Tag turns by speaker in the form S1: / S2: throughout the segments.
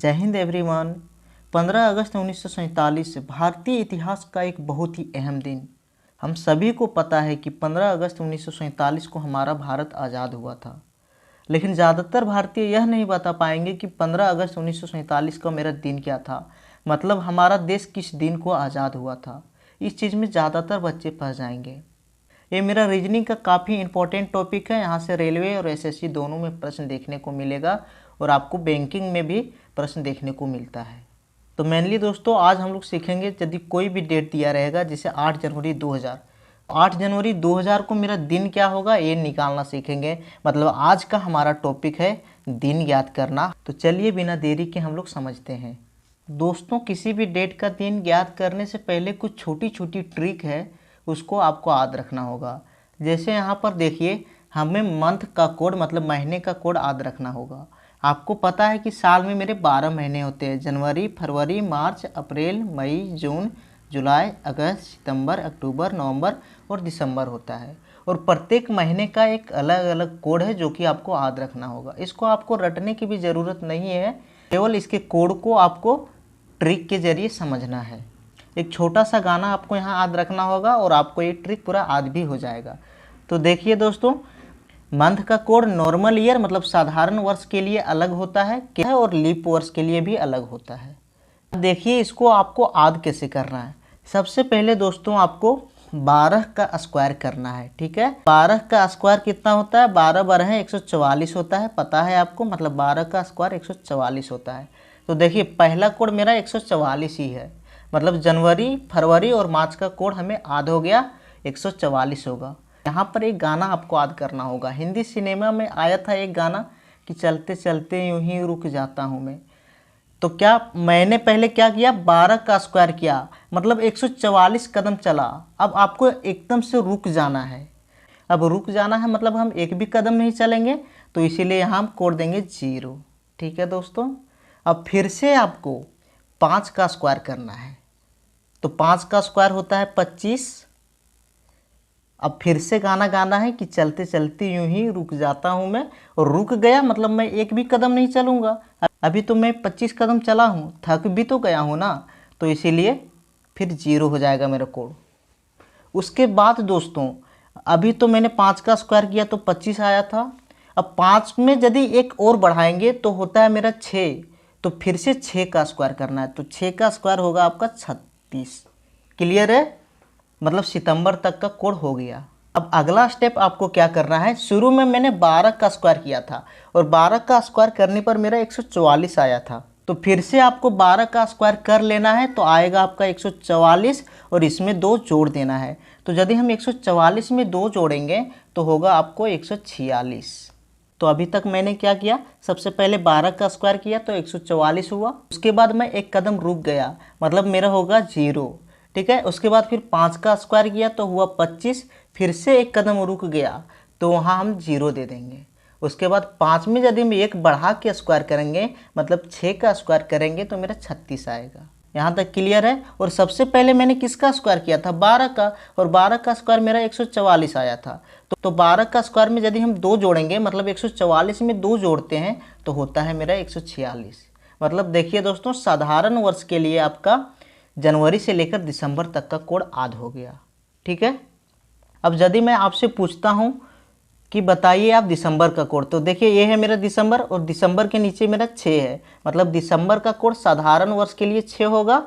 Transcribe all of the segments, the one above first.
S1: जय हिंद एवरीवन। 15 अगस्त 1947 भारतीय इतिहास का एक बहुत ही अहम दिन। हम सभी को पता है कि 15 अगस्त 1947 को हमारा भारत आज़ाद हुआ था, लेकिन ज़्यादातर भारतीय यह नहीं बता पाएंगे कि 15 अगस्त 1947 का मेरा दिन क्या था, मतलब हमारा देश किस दिन को आज़ाद हुआ था। इस चीज़ में ज़्यादातर बच्चे फंस जाएंगे। ये मेरा रीजनिंग का काफ़ी इंपॉर्टेंट टॉपिक है। यहाँ से रेलवे और एसएससी दोनों में प्रश्न देखने को मिलेगा और आपको बैंकिंग में भी प्रश्न देखने को मिलता है। तो मेनली दोस्तों आज हम लोग सीखेंगे, यदि कोई भी डेट दिया रहेगा जैसे 8 जनवरी 2000, 8 जनवरी 2000 को मेरा दिन क्या होगा ये निकालना सीखेंगे। मतलब आज का हमारा टॉपिक है दिन याद करना। तो चलिए बिना देरी के हम लोग समझते हैं। दोस्तों किसी भी डेट का दिन याद करने से पहले कुछ छोटी छोटी ट्रिक है, उसको आपको याद रखना होगा। जैसे यहाँ पर देखिए, हमें मंथ का कोड मतलब महीने का कोड याद रखना होगा। आपको पता है कि साल में मेरे 12 महीने होते हैं, जनवरी, फरवरी, मार्च, अप्रैल, मई, जून, जुलाई, अगस्त, सितंबर, अक्टूबर, नवंबर और दिसंबर होता है। और प्रत्येक महीने का एक अलग अलग कोड है जो कि आपको याद रखना होगा। इसको आपको रटने की भी ज़रूरत नहीं है, केवल इसके कोड को आपको ट्रिक के ज़रिए समझना है। एक छोटा सा गाना आपको यहाँ याद रखना होगा और आपको ये ट्रिक पूरा याद भी हो जाएगा। तो देखिए दोस्तों, मंथ का कोड नॉर्मल ईयर मतलब साधारण वर्ष के लिए अलग होता है और लीप वर्ष के लिए भी अलग होता है। देखिए इसको आपको याद कैसे करना है। सबसे पहले दोस्तों आपको 12 का स्क्वायर करना है, ठीक है। 12 का स्क्वायर कितना होता है? 12 12 144 होता है, पता है आपको। मतलब 12 का स्क्वायर 144 होता है। तो देखिए पहला कोड मेरा 144 ही है, मतलब जनवरी, फरवरी और मार्च का कोड हमें याद हो गया, 144 होगा। यहाँ पर एक गाना आपको याद करना होगा। हिंदी सिनेमा में आया था एक गाना कि चलते चलते यूं ही रुक जाता हूँ मैं। तो क्या मैंने पहले क्या किया, 12 का स्क्वायर किया, मतलब 144 कदम चला। अब आपको एकदम से रुक जाना है। अब रुक जाना है मतलब हम एक भी कदम नहीं चलेंगे, तो इसीलिए यहाँ हम कोड देंगे 0, ठीक है दोस्तों। अब फिर से आपको 5 का स्क्वायर करना है, तो 5 का स्क्वायर होता है 25। अब फिर से गाना गाना है कि चलते चलते यूं ही रुक जाता हूं मैं, और रुक गया मतलब मैं एक भी कदम नहीं चलूँगा। अभी तो मैं 25 कदम चला हूं, थक भी तो गया हूं ना, तो इसीलिए फिर 0 हो जाएगा मेरा कोड। उसके बाद दोस्तों अभी तो मैंने 5 का स्क्वायर किया तो 25 आया था। अब 5 में यदि एक और बढ़ाएंगे तो होता है मेरा 6, तो फिर से 6 का स्क्वायर करना है, तो 6 का स्क्वायर होगा आपका 36। क्लियर है? मतलब सितंबर तक का कोड हो गया। अब अगला स्टेप आपको क्या करना है, शुरू में मैंने 12 का स्क्वायर किया था और 12 का स्क्वायर करने पर मेरा 144 आया था। तो फिर से आपको 12 का स्क्वायर कर लेना है, तो आएगा आपका 144 और इसमें 2 जोड़ देना है। तो यदि हम 144 में 2 जोड़ेंगे तो होगा आपको 146। तो अभी तक मैंने क्या किया, सबसे पहले 12 का स्क्वायर किया तो 144 हुआ। उसके बाद मैं एक कदम रुक गया, मतलब मेरा होगा 0, ठीक है। उसके बाद फिर 5 का स्क्वायर किया तो हुआ 25, फिर से एक कदम रुक गया तो वहाँ हम 0 दे देंगे। उसके बाद 5 में यदि हम एक बढ़ा के स्क्वायर करेंगे मतलब 6 का स्क्वायर करेंगे तो मेरा 36 आएगा। यहाँ तक क्लियर है? और सबसे पहले मैंने किसका स्क्वायर किया था, 12 का, और 12 का स्क्वायर मेरा 144 आया था। तो 12 का स्क्वायर में यदि हम 2 जोड़ेंगे मतलब 144 में 2 जोड़ते हैं तो होता है मेरा 146। मतलब देखिए दोस्तों, साधारण वर्ष के लिए आपका जनवरी से लेकर दिसंबर तक का कोड याद हो गया, ठीक है। अब यदि मैं आपसे पूछता हूं कि बताइए आप दिसंबर का कोड, तो देखिए ये है मेरा दिसंबर और दिसंबर के नीचे मेरा 6 है, मतलब दिसंबर का कोड साधारण वर्ष के लिए 6 होगा।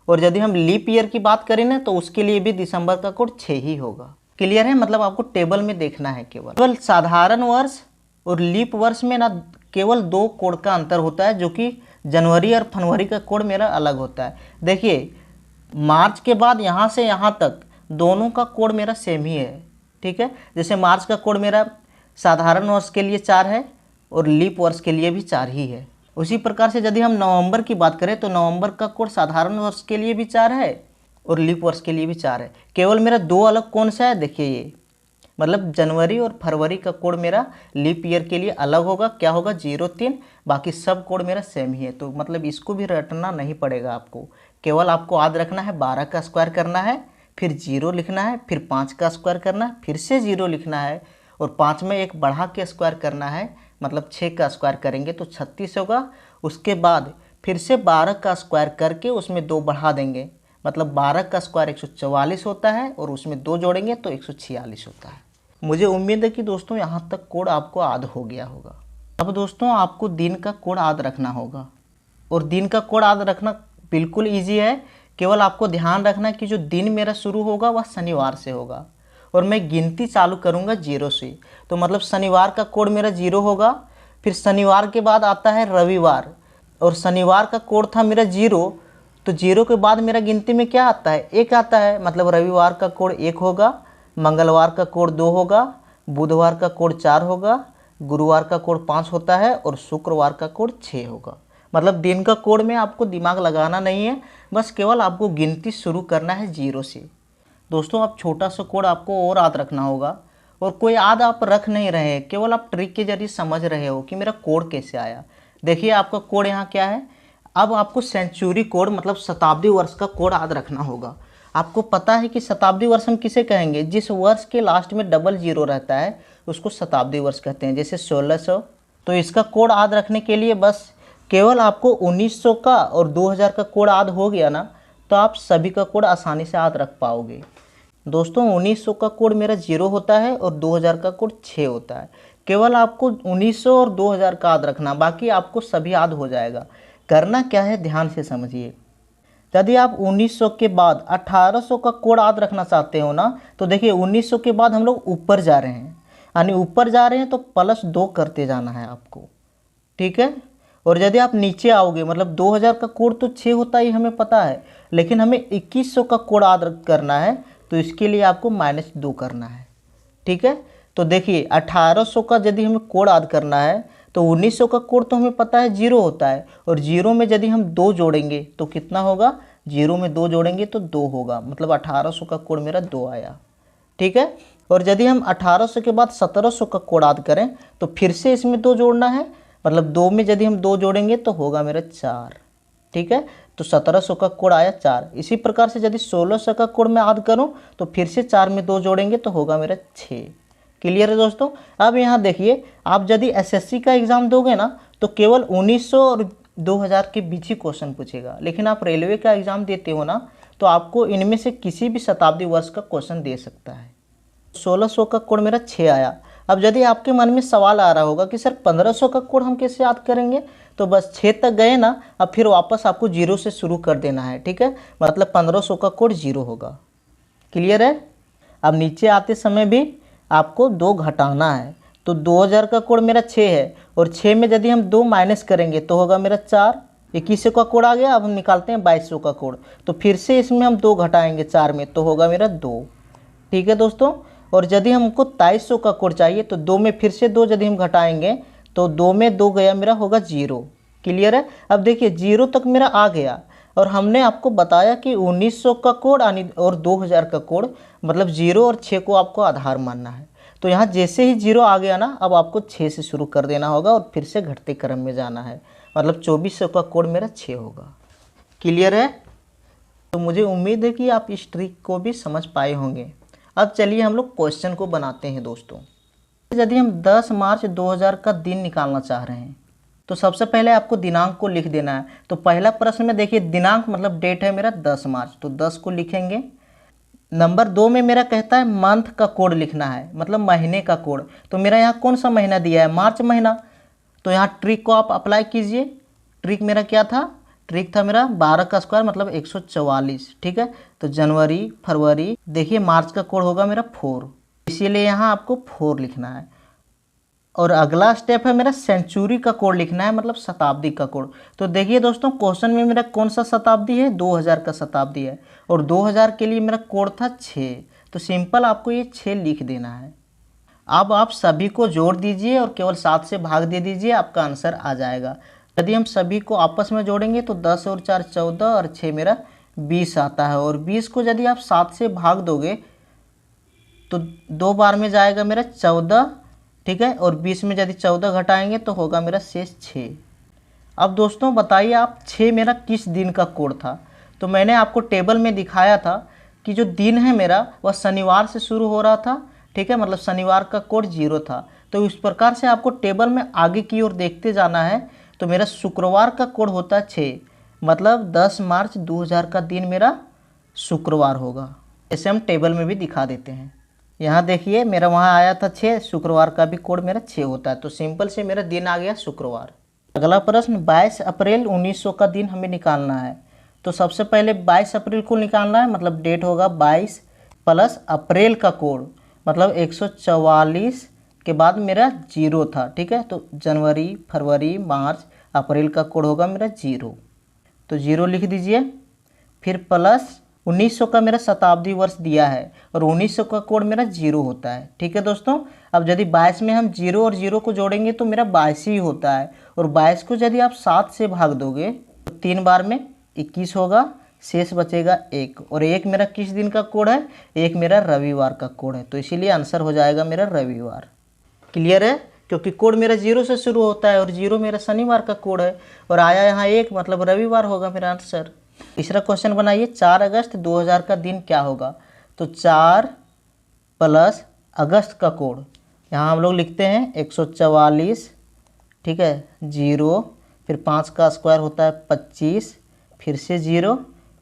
S1: और यदि हम लीप ईयर की बात करें ना तो उसके लिए भी दिसंबर का कोड 6 ही होगा। क्लियर है? मतलब आपको टेबल में देखना है। केवल साधारण वर्ष और लीप वर्ष में ना केवल 2 कोड का अंतर होता है, जो कि जनवरी और फरवरी का कोड मेरा अलग होता है। देखिए मार्च के बाद यहाँ से यहाँ तक दोनों का कोड मेरा सेम ही है, ठीक है। जैसे मार्च का कोड मेरा साधारण वर्ष के लिए 4 है और लीप वर्ष के लिए भी 4 ही है। उसी प्रकार से यदि हम नवंबर की बात करें तो नवंबर का कोड साधारण वर्ष के लिए भी 4 है और लीप वर्ष के लिए भी 4 है। केवल मेरा 2 अलग कौन सा है, देखिए ये, मतलब जनवरी और फरवरी का कोड मेरा लीप ईयर के लिए अलग होगा, क्या होगा 03। बाकी सब कोड मेरा सेम ही है, तो मतलब इसको भी रटना नहीं पड़ेगा आपको। केवल आपको याद रखना है 12 का स्क्वायर करना है, फिर 0 लिखना है, फिर 5 का स्क्वायर करना है, फिर से 0 लिखना है और 5 में एक बढ़ा के स्क्वायर करना है, मतलब 6 का स्क्वायर करेंगे तो 36 होगा। उसके बाद फिर से 12 का स्क्वायर करके उसमें 2 बढ़ा देंगे, मतलब 12 का स्क्वायर 144 होता है और उसमें 2 जोड़ेंगे तो 146 होता है। मुझे उम्मीद है कि दोस्तों यहाँ तक कोड आपको याद हो गया होगा। अब दोस्तों आपको दिन का कोड याद रखना होगा, और दिन का कोड याद रखना बिल्कुल ईजी है। केवल आपको ध्यान रखना कि जो दिन मेरा शुरू होगा वह शनिवार से होगा, और मैं गिनती चालू करूँगा 0 से। तो मतलब शनिवार का कोड मेरा 0 होगा, फिर शनिवार के बाद आता है रविवार, और शनिवार का कोड था मेरा 0, तो 0 के बाद मेरा गिनती में क्या आता है, 1 आता है, मतलब रविवार का कोड 1 होगा, मंगलवार का कोड 2 होगा, बुधवार का कोड 4 होगा, गुरुवार का कोड 5 होता है, और शुक्रवार का कोड 6 होगा। मतलब दिन का कोड में आपको दिमाग लगाना नहीं है, बस केवल आपको गिनती शुरू करना है 0 से। दोस्तों अब छोटा सा कोड आपको और याद रखना होगा, और कोई याद आप रख नहीं रहे हैं, केवल आप ट्रिक के जरिए समझ रहे हो कि मेरा कोड कैसे आया। देखिए आपका कोड यहाँ क्या है। अब आपको सेंचुरी कोड मतलब शताब्दी वर्ष का कोड याद रखना होगा। आपको पता है कि शताब्दी वर्ष हम किसे कहेंगे, जिस वर्ष के लास्ट में डबल 0 रहता है उसको शताब्दी वर्ष कहते हैं, जैसे 1600। तो इसका कोड याद रखने के लिए बस केवल आपको 1900 का और 2000 का कोड याद हो गया ना, तो आप सभी का कोड आसानी से याद रख पाओगे। दोस्तों 1900 का कोड मेरा 0 होता है और 2000 का कोड 6 होता है। केवल आपको 1900 और 2000 का याद रखना, बाकी आपको सभी याद हो जाएगा। करना क्या है ध्यान से समझिए। यदि आप 1900 के बाद 1800 का कोड याद रखना चाहते हो ना, तो देखिए 1900 के बाद हम लोग ऊपर जा रहे हैं, यानी ऊपर जा रहे हैं तो +2 करते जाना है आपको, ठीक है। और यदि आप नीचे आओगे, मतलब 2000 का कोड तो 6 होता ही हमें पता है, लेकिन हमें 2100 का कोड याद करना है, तो इसके लिए आपको -2 करना है, ठीक है। तो देखिए 1800 का यदि हमें कोड याद करना है तो 1900 का कोड तो हमें पता है 0 होता है, और 0 में यदि हम 2 जोड़ेंगे तो कितना होगा, 0 में 2 जोड़ेंगे तो 2 होगा, मतलब 1800 का कोड मेरा 2 आया, ठीक है। और यदि हम 1800 के बाद 1700 का कोड याद करें तो फिर से इसमें 2 जोड़ना है, मतलब 2 में यदि हम 2 जोड़ेंगे तो होगा मेरा 4, ठीक है। तो 1700 का कोड आया 4। इसी प्रकार से यदि 1600 का कोड मैं याद करूं तो फिर से 4 में 2 जोड़ेंगे तो होगा मेरा 6। क्लियर है दोस्तों। अब यहाँ देखिए, आप यदि एसएससी का एग्ज़ाम दोगे ना तो केवल 1900 और 2000 के बीच ही क्वेश्चन पूछेगा, लेकिन आप रेलवे का एग्ज़ाम देते हो ना तो आपको इनमें से किसी भी शताब्दी वर्ष का क्वेश्चन दे सकता है। 1600 का कोड मेरा 6 आया। अब यदि आपके मन में सवाल आ रहा होगा कि सर 1500 का कोड हम कैसे याद करेंगे, तो बस 6 तक गए ना, अब फिर वापस आपको 0 से शुरू कर देना है, ठीक है। मतलब 1500 का कोड 0 होगा। क्लियर है। अब नीचे आते समय भी आपको 2 घटाना है, तो 2000 का कोड मेरा 6 है, और 6 में यदि हम 2 माइनस करेंगे तो होगा मेरा 4। 2100 का कोड आ गया। अब हम निकालते हैं 2200 का कोड, तो फिर से इसमें हम 2 घटाएंगे 4 में तो होगा मेरा 2, ठीक है दोस्तों। और यदि हमको 2300 का कोड चाहिए तो 2 में फिर से 2 यदि हम घटाएंगे तो 2 में 2 गया मेरा होगा 0। क्लियर है। अब देखिए 0 तक मेरा आ गया, और हमने आपको बताया कि 1900 का कोड और 2000 का कोड, मतलब 0 और 6 को आपको आधार मानना है। तो यहाँ जैसे ही 0 आ गया ना, अब आपको 6 से शुरू कर देना होगा और फिर से घटते क्रम में जाना है, मतलब 2400 का कोड मेरा 6 होगा। क्लियर है। तो मुझे उम्मीद है कि आप इस ट्रिक को भी समझ पाए होंगे। अब चलिए हम लोग क्वेश्चन को बनाते हैं दोस्तों। यदि हम 10 मार्च 2000 का दिन निकालना चाह रहे हैं तो सबसे पहले आपको दिनांक को लिख देना है। तो पहला प्रश्न में देखिए दिनांक मतलब डेट है मेरा 10 मार्च, तो 10 को लिखेंगे। नंबर 2 में मेरा कहता है मंथ का कोड लिखना है, मतलब महीने का कोड। तो मेरा यहाँ कौन सा महीना दिया है, मार्च महीना। तो यहाँ ट्रिक को आप अप्लाई कीजिए। ट्रिक मेरा क्या था, ट्रिक था मेरा 12 का स्क्वायर मतलब 144, ठीक है। तो जनवरी फरवरी, देखिए मार्च का कोड होगा मेरा 4, इसीलिए यहाँ आपको 4 लिखना है। और अगला स्टेप है मेरा सेंचुरी का कोड लिखना है, मतलब शताब्दी का कोड। तो देखिए दोस्तों क्वेश्चन में मेरा कौन सा शताब्दी है, 2000 का शताब्दी है, और 2000 के लिए मेरा कोड था 6। तो सिंपल आपको ये 6 लिख देना है। अब आप सभी को जोड़ दीजिए और केवल 7 से भाग दे दीजिए, आपका आंसर आ जाएगा। यदि हम सभी को आपस में जोड़ेंगे तो 10 और 4 14 और 6 मेरा 20 आता है। और 20 को यदि आप 7 से भाग दोगे तो 2 बार में जाएगा मेरा 14, ठीक है। और 20 में यदि 14 घटाएंगे तो होगा मेरा शेष 6। अब दोस्तों बताइए आप 6 मेरा किस दिन का कोड था। तो मैंने आपको टेबल में दिखाया था कि जो दिन है मेरा वह शनिवार से शुरू हो रहा था, ठीक है, मतलब शनिवार का कोड 0 था। तो इस प्रकार से आपको टेबल में आगे की ओर देखते जाना है। तो तो मेरा शुक्रवार का कोड होता है 6, मतलब 10 मार्च 2000 का दिन मेरा शुक्रवार होगा। ऐसे हम टेबल में भी दिखा देते हैं। यहाँ देखिए मेरा वहाँ आया था 6, शुक्रवार का भी कोड मेरा 6 होता है, तो सिंपल से मेरा दिन आ गया शुक्रवार। अगला प्रश्न 22 अप्रैल 1900 का दिन हमें निकालना है। तो सबसे पहले 22 अप्रैल को निकालना है, मतलब डेट होगा 22 प्लस अप्रैल का कोड, मतलब 144 के बाद मेरा 0 था, ठीक है। तो जनवरी, फरवरी, मार्च, अप्रैल का कोड होगा मेरा 0, तो 0 लिख दीजिए। फिर प्लस 1900 का मेरा शताब्दी वर्ष दिया है और 1900 का कोड मेरा 0 होता है, ठीक है दोस्तों। अब यदि 22 में हम 0 और 0 को जोड़ेंगे तो मेरा 22 ही होता है, और 22 को यदि आप 7 से भाग दोगे तो 3 बार में 21 होगा, शेष बचेगा 1, और 1 मेरा किस दिन का कोड है, 1 मेरा रविवार का कोड है, तो इसीलिए आंसर हो जाएगा मेरा रविवार। क्लियर है, क्योंकि कोड मेरा 0 से शुरू होता है और 0 मेरा शनिवार का कोड है, और आया यहाँ 1, मतलब रविवार होगा मेरा आंसर। तीसरा क्वेश्चन बनाइए, 4 अगस्त 2000 का दिन क्या होगा। तो 4 प्लस अगस्त का कोड, यहाँ हम लोग लिखते हैं 144, ठीक है, 0, फिर 5 का स्क्वायर होता है 25, फिर से 0,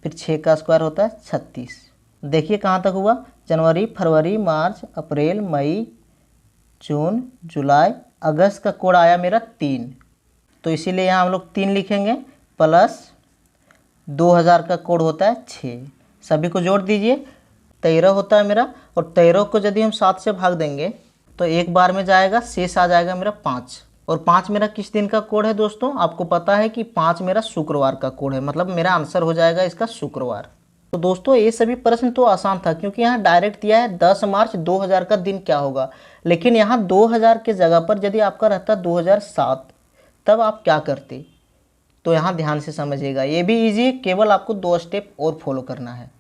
S1: फिर 6 का स्क्वायर होता है 36। देखिए कहाँ तक हुआ, जनवरी, फरवरी, मार्च, अप्रैल, मई, जून, जुलाई, अगस्त का कोड आया मेरा 3, तो इसीलिए यहाँ हम लोग 3 लिखेंगे, प्लस 2000 का कोड होता है 6, सभी को जोड़ दीजिए, 13 होता है मेरा, और 13 को यदि हम 7 से भाग देंगे तो एक बार में जाएगा, शेष आ जाएगा मेरा 5, और 5 मेरा किस दिन का कोड है दोस्तों, आपको पता है कि 5 मेरा शुक्रवार का कोड है, मतलब मेरा आंसर हो जाएगा इसका शुक्रवार। तो दोस्तों ये सभी प्रश्न तो आसान था, क्योंकि यहाँ डायरेक्ट दिया है 10 मार्च 2000 का दिन क्या होगा, लेकिन यहाँ 2000 के जगह पर यदि आपका रहता 2007 तब आप क्या करते, तो यहाँ ध्यान से समझिएगा, ये भी इजी है, केवल आपको 2 स्टेप और फॉलो करना है।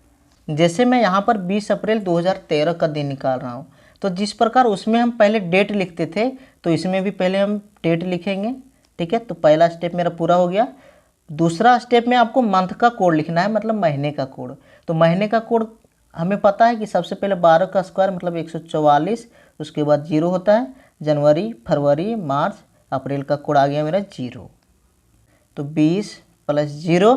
S1: जैसे मैं यहाँ पर 20 अप्रैल 2013 का दिन निकाल रहा हूँ, तो जिस प्रकार उसमें हम पहले डेट लिखते थे तो इसमें भी पहले हम डेट लिखेंगे, ठीक है। तो पहला स्टेप मेरा पूरा हो गया। दूसरा स्टेप में आपको मंथ का कोड लिखना है, मतलब महीने का कोड। तो महीने का कोड हमें पता है कि सबसे पहले 12 का स्क्वायर मतलब 144, उसके बाद 0 होता है, जनवरी, फरवरी, मार्च, अप्रैल का कोड आ गया मेरा 0, तो 20 प्लस 0।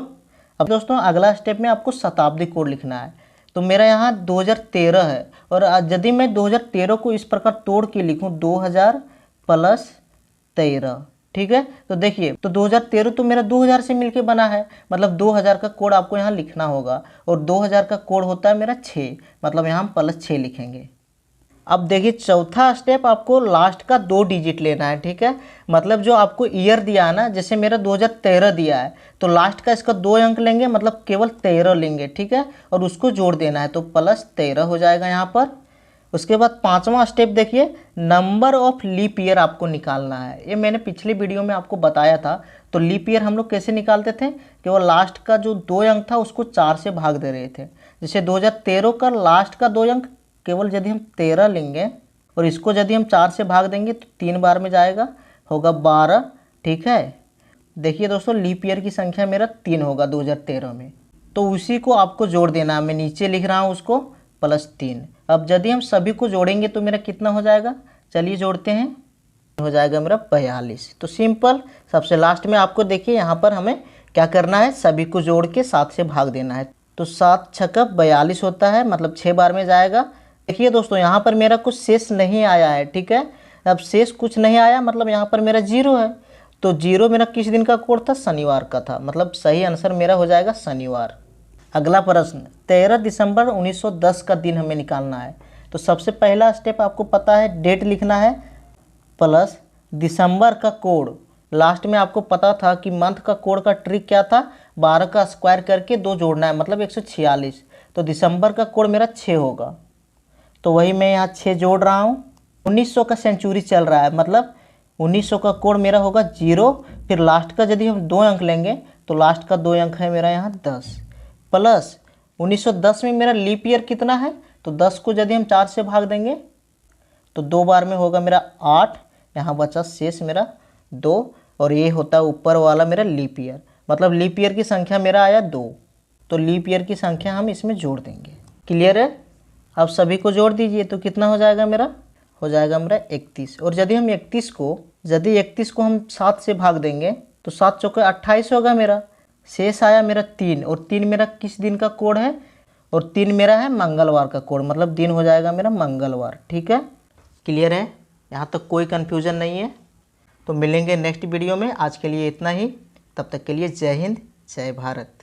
S1: अब दोस्तों अगला स्टेप में आपको शताब्दी कोड लिखना है, तो मेरा यहाँ 2013 है, और यदि मैं 2013 को इस प्रकार तोड़ के लिखूँ 2000 प्लस 13, ठीक है। तो देखिए, तो 2013 तो मेरा 2000 से मिलके बना है, मतलब 2000 का कोड आपको यहाँ लिखना होगा, और 2000 का कोड होता है मेरा 6, मतलब यहाँ हम प्लस 6 लिखेंगे। अब देखिए चौथा स्टेप, आपको लास्ट का 2 डिजिट लेना है, ठीक है। मतलब जो आपको ईयर दिया है ना, जैसे मेरा 2013 दिया है, तो लास्ट का इसका 2 अंक लेंगे, मतलब केवल 13 लेंगे, ठीक है, और उसको जोड़ देना है, तो प्लस 13 हो जाएगा यहाँ पर। उसके बाद 5वां स्टेप देखिए, नंबर ऑफ लीप ईयर आपको निकालना है। ये मैंने पिछले वीडियो में आपको बताया था। तो लीप ईयर हम लोग कैसे निकालते थे, केवल लास्ट का जो 2 अंक था उसको 4 से भाग दे रहे थे। जैसे 2013 का लास्ट का 2 अंक केवल यदि हम 13 लेंगे और इसको यदि हम 4 से भाग देंगे तो 3 बार में जाएगा, होगा 12, ठीक है। देखिए दोस्तों लीप ईयर की संख्या मेरा 3 होगा 2013 में, तो उसी को आपको जोड़ देना है। मैं नीचे लिख रहा हूँ उसको प्लस 3। अब यदि हम सभी को जोड़ेंगे तो मेरा कितना हो जाएगा, चलिए जोड़ते हैं, हो जाएगा मेरा 42। तो सिंपल, सबसे लास्ट में आपको देखिए यहाँ पर हमें क्या करना है, सभी को जोड़ के 7 से भाग देना है। तो 7 छक्का 42 होता है, मतलब 6 बार में जाएगा। देखिए दोस्तों यहाँ पर मेरा कुछ शेष नहीं आया है, ठीक है। अब शेष कुछ नहीं आया मतलब यहाँ पर मेरा 0 है, तो 0 मेरा किस दिन का कोड था, शनिवार का था, मतलब सही आंसर मेरा हो जाएगा शनिवार। अगला प्रश्न, 13 दिसंबर 1910 का दिन हमें निकालना है। तो सबसे पहला स्टेप आपको पता है, डेट लिखना है प्लस दिसंबर का कोड। लास्ट में आपको पता था कि मंथ का कोड का ट्रिक क्या था, 12 का स्क्वायर करके 2 जोड़ना है, मतलब 146। तो दिसंबर का कोड मेरा 6 होगा, तो वही मैं यहाँ 6 जोड़ रहा हूँ। 1900 का सेंचुरी चल रहा है, मतलब 1900 का कोड मेरा होगा 0, फिर लास्ट का यदि हम 2 अंक लेंगे तो लास्ट का 2 अंक है मेरा यहाँ 10, प्लस 1910 में मेरा लीप ईयर कितना है, तो 10 को यदि हम 4 से भाग देंगे तो 2 बार में होगा मेरा 8, यहाँ बचा शेष मेरा 2, और ये होता है ऊपर वाला मेरा लीप ईयर, मतलब लीप ईयर की संख्या मेरा आया 2, तो लीप ईयर की संख्या हम इसमें जोड़ देंगे। क्लियर है, अब सभी को जोड़ दीजिए तो कितना हो जाएगा मेरा, हो जाएगा मेरा 31। और यदि 31 को हम 7 से भाग देंगे तो 7 चौके 28 होगा मेरा। शेष आया मेरा 3, और 3 मेरा किस दिन का कोड है, और 3 मेरा है मंगलवार का कोड, मतलब दिन हो जाएगा मेरा मंगलवार। ठीक है, क्लियर है, यहाँ तक कोई कन्फ्यूज़न नहीं है। तो मिलेंगे नेक्स्ट वीडियो में, आज के लिए इतना ही। तब तक के लिए जय हिंद, जय भारत।